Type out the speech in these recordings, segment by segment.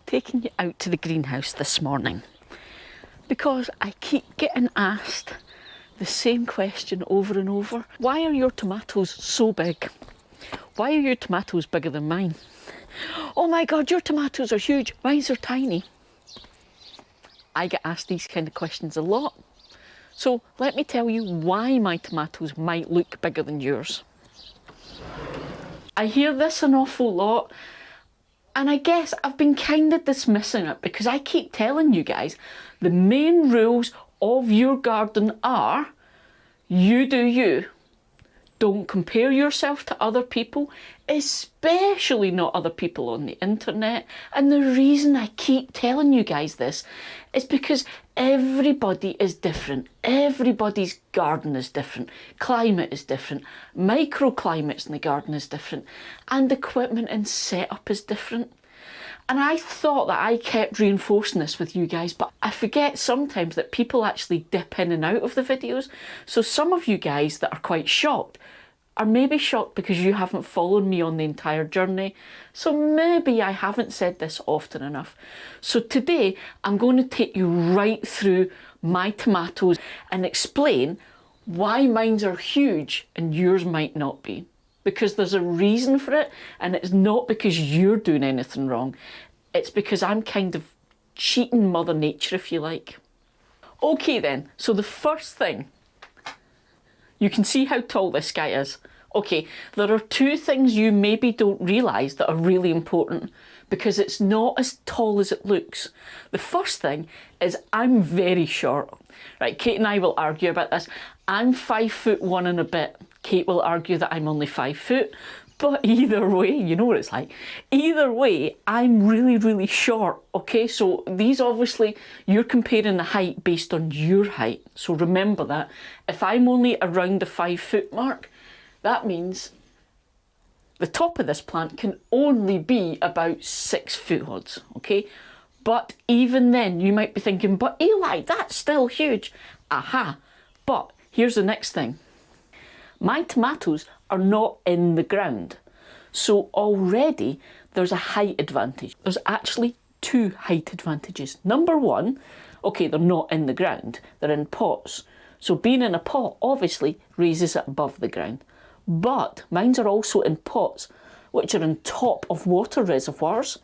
taking you out to the greenhouse this morning because I keep getting asked the same question over and over. Why are your tomatoes so big? Why are your tomatoes bigger than mine? Oh my God, your tomatoes are huge, mine's are tiny. I get asked these kind of questions a lot. So let me tell you why my tomatoes might look bigger than yours. I hear this an awful lot, and I guess I've been kind of dismissing it because I keep telling you guys the main rules of your garden are you do you. Don't compare yourself to other people, especially not other people on the internet. And the reason I keep telling you guys this is because everybody is different. Everybody's garden is different. Climate is different. Microclimates in the garden is different. And equipment and setup is different. And I thought that I kept reinforcing this with you guys, but I forget sometimes that people actually dip in and out of the videos. So some of you guys that are quite shocked are maybe shocked because you haven't followed me on the entire journey. So maybe I haven't said this often enough. So today I'm going to take you right through my tomatoes and explain why mine are huge and yours might not be. Because there's a reason for it, and it's not because you're doing anything wrong. It's because I'm kind of cheating Mother Nature, if you like. Okay then, so the first thing, you can see how tall this guy is. Okay, there are two things you maybe don't realise that are really important because it's not as tall as it looks. The first thing is I'm very short. Right, Kate and I will argue about this. I'm 5'1" and a bit. Kate will argue that I'm only 5 foot, but either way, you know what it's like. Either way, I'm really, really short, okay? So these obviously, you're comparing the height based on your height. So remember that. If I'm only around the 5 foot mark, that means the top of this plant can only be about 6 foot odds, okay? But even then, you might be thinking, but Eli, that's still huge. Aha, but here's the next thing. My tomatoes are not in the ground. So already there's a height advantage. There's actually two height advantages. Number one, okay, they're not in the ground, they're in pots. So being in a pot obviously raises it above the ground. But mine are also in pots, which are on top of water reservoirs,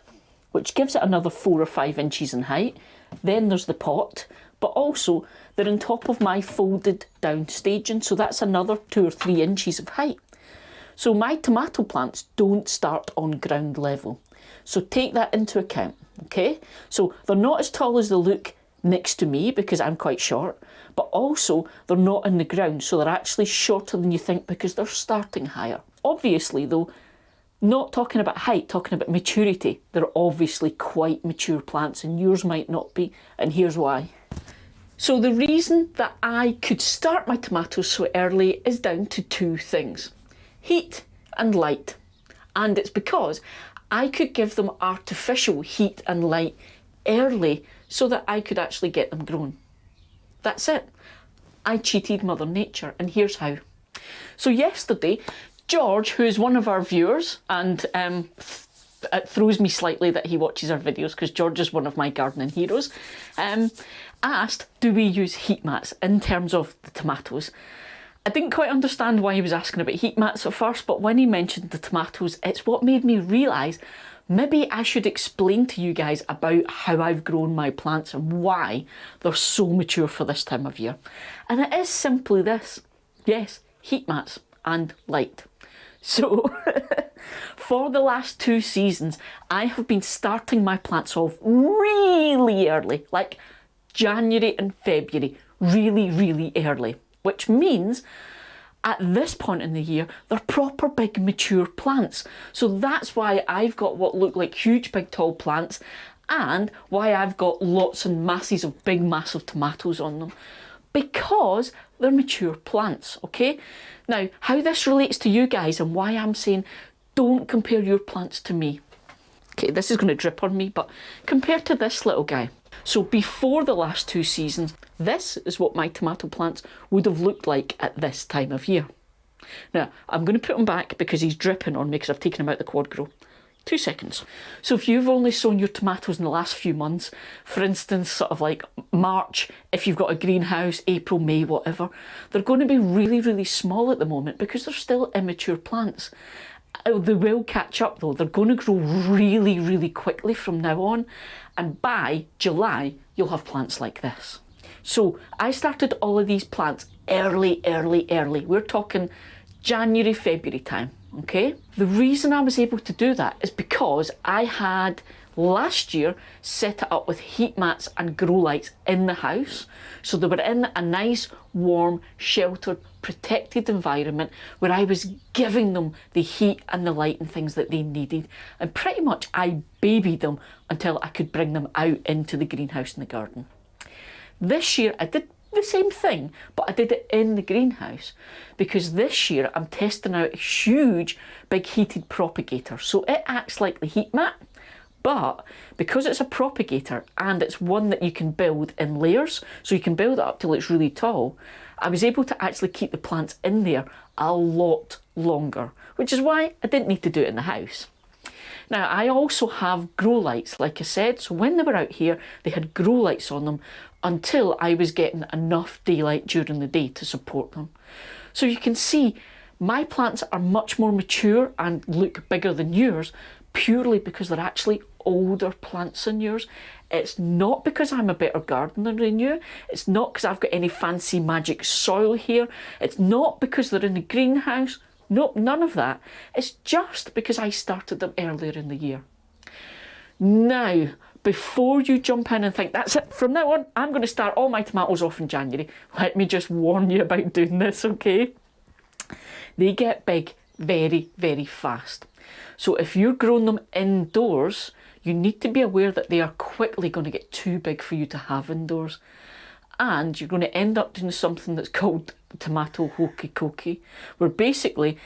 which gives it another 4 or 5 inches in height. Then there's the pot, but also they're on top of my folded down staging, so that's another 2 or 3 inches of height. So my tomato plants don't start on ground level. So take that into account, okay? So they're not as tall as they look next to me because I'm quite short, but also they're not in the ground, so they're actually shorter than you think because they're starting higher. Obviously though, not talking about height, talking about maturity. They're obviously quite mature plants and yours might not be, and here's why. So the reason that I could start my tomatoes so early is down to two things: heat and light. And it's because I could give them artificial heat and light early so that I could actually get them grown. That's it. I cheated Mother Nature, and here's how. So yesterday, George, who's one of our viewers, and it throws me slightly that he watches our videos because George is one of my gardening heroes, asked, do we use heat mats in terms of the tomatoes? I didn't quite understand why he was asking about heat mats at first, but when he mentioned the tomatoes, it's what made me realise maybe I should explain to you guys about how I've grown my plants and why they're so mature for this time of year. And it is simply this. Yes, heat mats and light. So for the last 2 seasons, I have been starting my plants off really early, like January and February, really, really early, which means at this point in the year, they're proper big mature plants. So that's why I've got what look like huge, big, tall plants, and why I've got lots and masses of big, massive tomatoes on them. Because they're mature plants, okay? Now, how this relates to you guys and why I'm saying don't compare your plants to me. Okay, this is going to drip on me, but compared to this little guy. So before the last 2 seasons, this is what my tomato plants would have looked like at this time of year. Now, I'm going to put him back because he's dripping on me because I've taken him out the quad grow. 2 seconds. So if you've only sown your tomatoes in the last few months, for instance, sort of like March, if you've got a greenhouse, April, May, whatever, they're going to be really, really small at the moment because they're still immature plants. They will catch up though. They're going to grow really, really quickly from now on. And by July, you'll have plants like this. So I started all of these plants early. We're talking January, February time. Okay, the reason I was able to do that is because I had last year set it up with heat mats and grow lights in the house, so they were in a nice, warm, sheltered, protected environment where I was giving them the heat and the light and things that they needed, and pretty much I babied them until I could bring them out into the greenhouse in the garden. This year I did the same thing, but I did it in the greenhouse because this year I'm testing out a huge big heated propagator. So it acts like the heat mat, but because it's a propagator and it's one that you can build in layers, so you can build it up till it's really tall, I was able to actually keep the plants in there a lot longer, which is why I didn't need to do it in the house. Now, I also have grow lights, like I said, so when they were out here, they had grow lights on them until I was getting enough daylight during the day to support them. So you can see my plants are much more mature and look bigger than yours, purely because they're actually older plants than yours. It's not because I'm a better gardener than you. It's not because I've got any fancy magic soil here. It's not because they're in the greenhouse. Nope, none of that. It's just because I started them earlier in the year. Now, before you jump in and think, that's it, from now on, I'm going to start all my tomatoes off in January. Let me just warn you about doing this, okay? They get big very, very fast. So if you're growing them indoors, you need to be aware that they are quickly going to get too big for you to have indoors. And you're going to end up doing something that's called tomato hokey cokey, where basically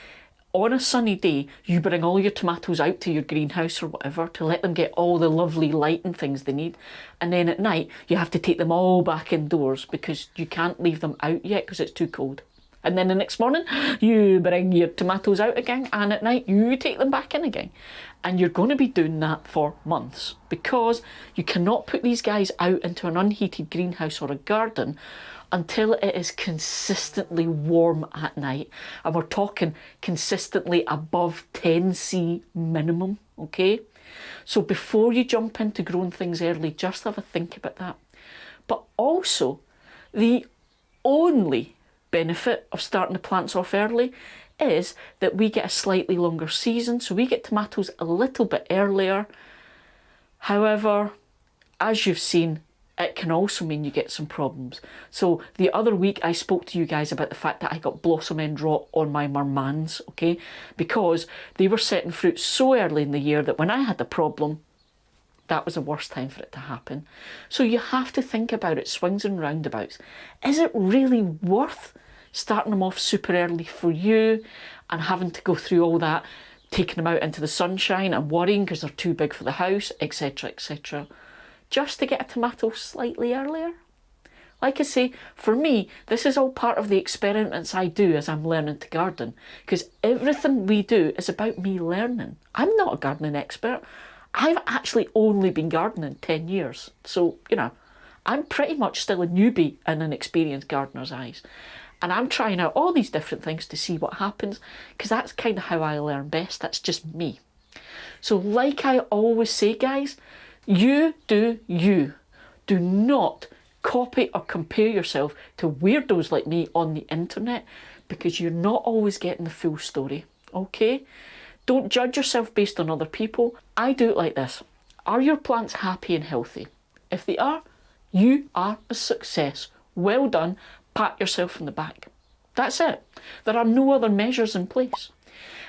on a sunny day you bring all your tomatoes out to your greenhouse or whatever to let them get all the lovely light and things they need, and then at night you have to take them all back indoors because you can't leave them out yet because it's too cold. And then the next morning you bring your tomatoes out again, and at night you take them back in again. And you're going to be doing that for months because you cannot put these guys out into an unheated greenhouse or a garden until it is consistently warm at night. And we're talking consistently above 10°C minimum, okay? So before you jump into growing things early, just have a think about that. But also, the only benefit of starting the plants off early is that we get a slightly longer season, so we get tomatoes a little bit earlier. However, as you've seen, it can also mean you get some problems. So the other week I spoke to you guys about the fact that I got blossom end rot on my marmans, okay? Because they were setting fruit so early in the year that when I had the problem, that was the worst time for it to happen. So you have to think about it, swings and roundabouts. Is it really worth starting them off super early for you and having to go through all that, taking them out into the sunshine and worrying because they're too big for the house, etc, etc, just to get a tomato slightly earlier? Like I say, for me, this is all part of the experiments I do as I'm learning to garden, because everything we do is about me learning. I'm not a gardening expert. I've actually only been gardening 10 years. So, you know, I'm pretty much still a newbie in an experienced gardener's eyes. And I'm trying out all these different things to see what happens, because that's kind of how I learn best. That's just me. So like I always say, guys, you do you. Do not copy or compare yourself to weirdos like me on the internet, because you're not always getting the full story, okay? Don't judge yourself based on other people. I do it like this. Are your plants happy and healthy? If they are, you are a success. Well done. Pat yourself on the back. That's it. There are no other measures in place.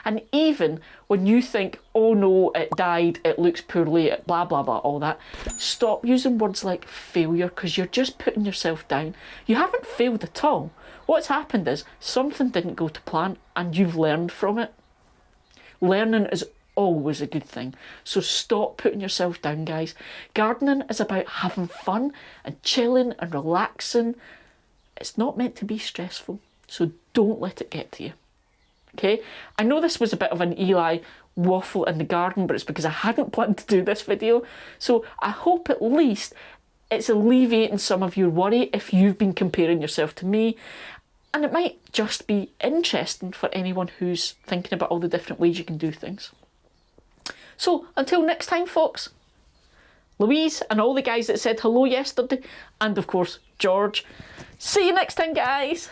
And even when you think, oh no, it died, it looks poorly, blah, blah, blah, all that, stop using words like failure, because you're just putting yourself down. You haven't failed at all. What's happened is something didn't go to plan and you've learned from it. Learning is always a good thing. So stop putting yourself down, guys. Gardening is about having fun and chilling and relaxing. It's not meant to be stressful, so don't let it get to you. Okay, I know this was a bit of an Eli, waffle in the garden, but it's because I hadn't planned to do this video. So I hope at least it's alleviating some of your worry if you've been comparing yourself to me. And it might just be interesting for anyone who's thinking about all the different ways you can do things. So until next time, folks, Louise and all the guys that said hello yesterday, and of course George, see you next time, guys.